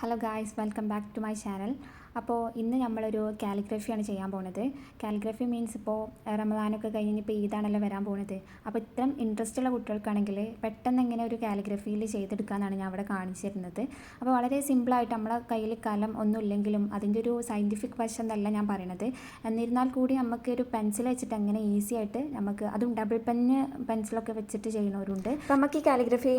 Hello guys, welcome back to my channel. അപ്പോൾ ഇന്ന് നമ്മളൊരു കാലിഗ്രഫിയാണ് ചെയ്യാൻ പോകുന്നത്. കാലിഗ്രഫി മീൻസ് ഇപ്പോൾ റമദാനൊക്കെ കഴിഞ്ഞ് ഇപ്പോൾ ഈദാണല്ലോ വരാൻ പോകുന്നത്. അപ്പോൾ ഇത്തരം ഇൻട്രസ്റ്റ് ഉള്ള കുട്ടികൾക്കാണെങ്കിൽ പെട്ടെന്ന് എങ്ങനെ ഒരു കാലിഗ്രഫിയിൽ ചെയ്തെടുക്കാമെന്നാണ് ഞാൻ അവിടെ കാണിച്ചു തരുന്നത്. അപ്പോൾ വളരെ സിമ്പിളായിട്ട് നമ്മളെ കയ്യിൽ കലം ഒന്നും ഇല്ലെങ്കിലും അതിൻ്റെ ഒരു സയൻറ്റിഫിക് വശം എന്നല്ല ഞാൻ പറയണത്. എന്നിരുന്നാൽ കൂടി നമുക്ക് ഒരു പെൻസിൽ വെച്ചിട്ട് അങ്ങനെ ഈസി ആയിട്ട് നമുക്ക് അതും ഡബിൾ പെൻസിലൊക്കെ വെച്ചിട്ട് ചെയ്യുന്നവരുണ്ട്. അപ്പോൾ നമുക്ക് ഈ കാലിഗ്രഫി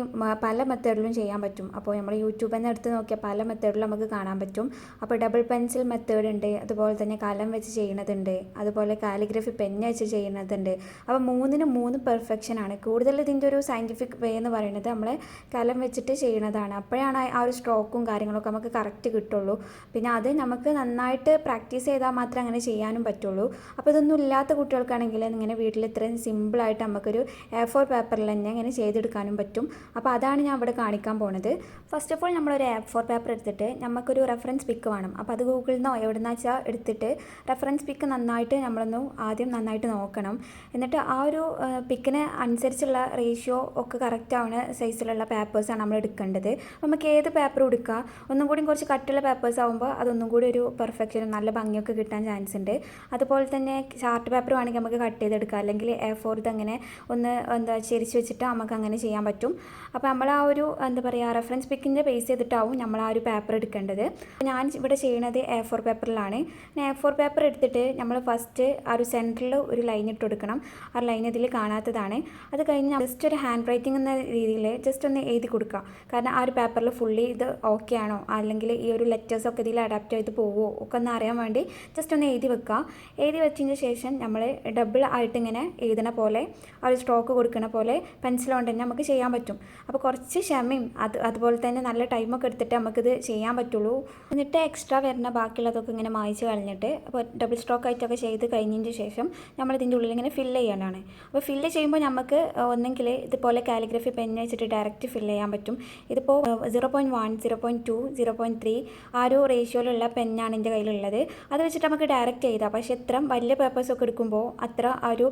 പല മെത്തേഡിലും ചെയ്യാൻ പറ്റും. അപ്പോൾ നമ്മൾ യൂട്യൂബിൽ നിന്ന് എടുത്ത് നോക്കിയാൽ പല മെത്തേഡിലും നമുക്ക് കാണാൻ പറ്റും. അപ്പോൾ ഡബിൾ പെൻസിൽ മെത്തേഡ് ഉണ്ട്, അതുപോലെ തന്നെ കലം വെച്ച് ചെയ്യുന്നതുണ്ട്, അതുപോലെ കാലിഗ്രഫി പെന്ന് വെച്ച് ചെയ്യുന്നതുണ്ട്. അപ്പോൾ മൂന്നിനും മൂന്ന് പെർഫെക്ഷനാണ്. കൂടുതൽ ഇതിൻ്റെ ഒരു സയൻറ്റിഫിക് വേ എന്ന് പറയുന്നത് നമ്മൾ കലം വെച്ചിട്ട് ചെയ്യുന്നതാണ്. അപ്പോഴാണ് ആ ഒരു സ്ട്രോക്കും കാര്യങ്ങളൊക്കെ നമുക്ക് കറക്റ്റ് കിട്ടുള്ളൂ. പിന്നെ അത് നമുക്ക് നന്നായിട്ട് പ്രാക്ടീസ് ചെയ്താൽ മാത്രമേ അങ്ങനെ ചെയ്യാനും പറ്റുള്ളൂ. അപ്പോൾ ഇതൊന്നും ഇല്ലാത്ത കുട്ടികൾക്കാണെങ്കിൽ ഇങ്ങനെ വീട്ടിൽ ഇത്രയും സിമ്പിളായിട്ട് നമുക്കൊരു A4 പേപ്പറിൽ തന്നെ ഇങ്ങനെ ചെയ്തെടുക്കാനും പറ്റും. അപ്പോൾ അതാണ് ഞാൻ ഇവിടെ കാണിക്കാൻ പോകുന്നത്. ഫസ്റ്റ് ഓഫ് ഓൾ നമ്മളൊരു A4 പേപ്പർ എടുത്തിട്ട് നമുക്കൊരു റെഫറൻസ് പിക്ക് വേണം. അപ്പോൾ അത് ഗൂഗിളിൽ നിന്നോ എവിടെന്ന് വെച്ചാൽ എടുത്തിട്ട് റെഫറൻസ് പിക്ക് നന്നായിട്ട് ആദ്യം നന്നായിട്ട് നോക്കണം. എന്നിട്ട് ആ ഒരു പിക്കിന് അനുസരിച്ചുള്ള റേഷ്യോ ഒക്കെ കറക്റ്റ് ആവുന്ന സൈസിലുള്ള പേപ്പേഴ്സാണ് നമ്മൾ എടുക്കേണ്ടത്. നമുക്ക് ഏത് പേപ്പർ എടുക്കുക, ഒന്നും കൂടി കുറച്ച് കട്ടുള്ള പേപ്പേഴ്സ് ആകുമ്പോൾ അതൊന്നും കൂടി ഒരു പെർഫെക്ഷനും നല്ല ഭംഗിയൊക്കെ കിട്ടാൻ ചാൻസ് ഉണ്ട്. അതുപോലെ തന്നെ ചാർട്ട് പേപ്പർ വേണമെങ്കിൽ നമുക്ക് കട്ട് ചെയ്തെടുക്കാം, അല്ലെങ്കിൽ A4 ഇതങ്ങനെ ഒന്ന് ചെരിച്ച് വെച്ചിട്ട് നമുക്ക് അങ്ങനെ ചെയ്യാൻ പറ്റും. അപ്പോൾ നമ്മൾ ആ ഒരു റെഫറൻസ് പിക്കിൻ്റെ ബേസ് ചെയ്തിട്ടാവും നമ്മൾ ആ ഒരു പേപ്പർ എടുക്കേണ്ടത്. ഞാൻ ഇവിടെ ചെയ്യുന്നത് A4 പേപ്പറിലാണ്. A4 പേപ്പർ എടുത്തിട്ട് നമ്മൾ ഫസ്റ്റ് ആ ഒരു സെൻറ്ററിൽ ഒരു ലൈൻ ഇട്ട് കൊടുക്കണം. ആ ലൈൻ ഇതിൽ കാണാത്തതാണ്. അത് കഴിഞ്ഞ് ജസ്റ്റ് ഒരു ഹാൻഡ് റൈറ്റിംഗ് എന്ന രീതിയിൽ ജസ്റ്റ് ഒന്ന് എഴുതി കൊടുക്കുക. കാരണം ആ ഒരു പേപ്പറിൽ ഫുള്ളി ഇത് ഓക്കെ ആണോ, അല്ലെങ്കിൽ ഈ ഒരു ലെറ്റേഴ്സൊക്കെ ഇതിൽ അഡാപ്റ്റ് ചെയ്ത് പോവുമോ ഒക്കെ ഒന്ന് അറിയാൻ വേണ്ടി ജസ്റ്റ് ഒന്ന് എഴുതി വെക്കുക. എഴുതി വെച്ചതിന് ശേഷം നമ്മൾ ഡബിൾ ആയിട്ട് ഇങ്ങനെ എഴുതണ പോലെ ആ ഒരു സ്ട്രോക്ക് കൊടുക്കണ പോലെ പെൻസിൽ കൊണ്ട് തന്നെ നമുക്ക് ചെയ്യാൻ പറ്റും. അപ്പോൾ കുറച്ച് ക്ഷമയും അതുപോലെ തന്നെ നല്ല ടൈമൊക്കെ എടുത്തിട്ട് നമുക്കിത് ചെയ്യാൻ പറ്റുള്ളൂ. എന്നിട്ട് എക്സ്ട്രാ വരുന്ന ബാക്കിയുള്ളതൊക്കെ ഇങ്ങനെ മായ്ച്ച് കളഞ്ഞിട്ട് അപ്പോൾ ഡബിൾ സ്ട്രോക്ക് ആയിട്ടൊക്കെ ചെയ്ത് കഴിഞ്ഞതിന് ശേഷം നമ്മൾ ഇതിൻ്റെ ഉള്ളിൽ ഇങ്ങനെ ഫില്ല് ചെയ്യാനാണ്. അപ്പോൾ ഫില്ല് ചെയ്യുമ്പോൾ നമുക്ക് ഒന്നെങ്കിൽ ഇതുപോലെ കാലിഗ്രഫി പെന്ന് വെച്ചിട്ട് ഡയറക്റ്റ് ഫില്ല് ചെയ്യാൻ പറ്റും. ഇതിപ്പോൾ 0.1, 0.2, 0.3 ആ ഒരു റേഷ്യോയിലുള്ള പെന്നാണ് എൻ്റെ കയ്യിലുള്ളത്. അത് വെച്ചിട്ട് നമുക്ക് ഡയറക്റ്റ് ചെയ്താൽ, പക്ഷേ ഇത്ര വലിയ പേപ്പേഴ്സൊക്കെ എടുക്കുമ്പോൾ അത്ര ആ ഒരു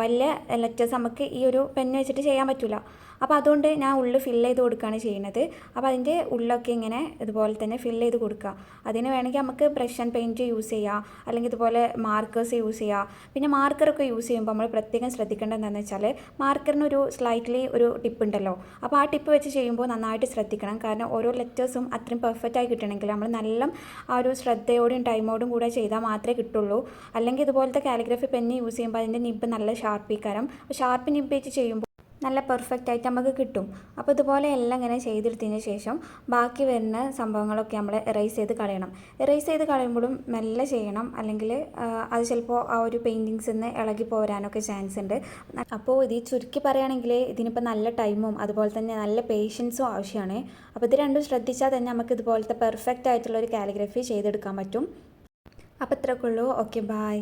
വലിയ ലെറ്റേഴ്സ് നമുക്ക് ഈ ഒരു പെന്ന് വെച്ചിട്ട് ചെയ്യാൻ പറ്റില്ല. അപ്പോൾ അതുകൊണ്ട് ഞാൻ ഉള്ളിൽ ഫില്ല് ചെയ്ത് കൊടുക്കുകയാണ് ചെയ്യുന്നത്. അപ്പോൾ അതിൻ്റെ ഉള്ളൊക്കെ ഇങ്ങനെ ഇതുപോലെ തന്നെ ഫില്ല് ചെയ്ത് കൊടുക്കുക. അതിന് വേണമെങ്കിൽ നമുക്ക് ബ്രഷ് ആൻഡ് പെയിൻറ്റ് യൂസ് ചെയ്യുക, അല്ലെങ്കിൽ ഇതുപോലെ മാർക്കേഴ്സ് യൂസ് ചെയ്യുക. പിന്നെ മാർക്കറൊക്കെ യൂസ് ചെയ്യുമ്പോൾ നമ്മൾ പ്രത്യേകം ശ്രദ്ധിക്കേണ്ടത് എന്താണെന്ന് വെച്ചാൽ മാർക്കറിനൊരു സ്ലൈറ്റ്ലി ഒരു ടിപ്പ് ഉണ്ടല്ലോ. അപ്പോൾ ആ ടിപ്പ് വെച്ച് ചെയ്യുമ്പോൾ നന്നായിട്ട് ശ്രദ്ധിക്കണം. കാരണം ഓരോ ലെറ്റേഴ്സും അത്രയും പെർഫെക്റ്റായി കിട്ടണമെങ്കിൽ നമ്മൾ നല്ല ആ ഒരു ശ്രദ്ധയോടും ടൈമോടും കൂടെ ചെയ്താൽ മാത്രമേ കിട്ടുള്ളൂ. അല്ലെങ്കിൽ ഇതുപോലത്തെ കാലിഗ്രഫി പെന്ന് യൂസ് ചെയ്യുമ്പോൾ അതിൻ്റെ നിബ്ബ് നല്ല ഷാർപ്പിക്കാരം. അപ്പോൾ ഷാർപ്പ് നിബ്ബ് വെച്ച് ചെയ്യുമ്പോൾ നല്ല പെർഫെക്റ്റ് ആയിട്ട് നമുക്ക് കിട്ടും. അപ്പോൾ ഇതുപോലെ എല്ലാം ഇങ്ങനെ ചെയ്തെടുത്തതിന് ശേഷം ബാക്കി വരുന്ന സംഭവങ്ങളൊക്കെ നമ്മൾ എറേസ് ചെയ്ത് കളയണം. എറേസ് ചെയ്ത് കളയുമ്പോഴും മെല്ലെ ചെയ്യണം, അല്ലെങ്കിൽ അത് ചിലപ്പോൾ ആ ഒരു പെയിൻറ്റിങ്സിൽ നിന്ന് ഇളകി പോരാനൊക്കെ ചാൻസ് ഉണ്ട്. അപ്പോൾ ഇത് ചുരുക്കി പറയുകയാണെങ്കിൽ ഇതിനിപ്പോൾ നല്ല ടൈമും അതുപോലെ തന്നെ നല്ല പേഷ്യൻസും ആവശ്യമാണ്. അപ്പോൾ ഇത് രണ്ടും ശ്രദ്ധിച്ചാൽ തന്നെ നമുക്ക് ഇതുപോലത്തെ പെർഫെക്റ്റ് ആയിട്ടുള്ള ഒരു കാലിഗ്രഫി ചെയ്തെടുക്കാൻ പറ്റും. അപ്പോൾ ഇത്രയൊക്കെ ഉള്ളൂ. Okay, by.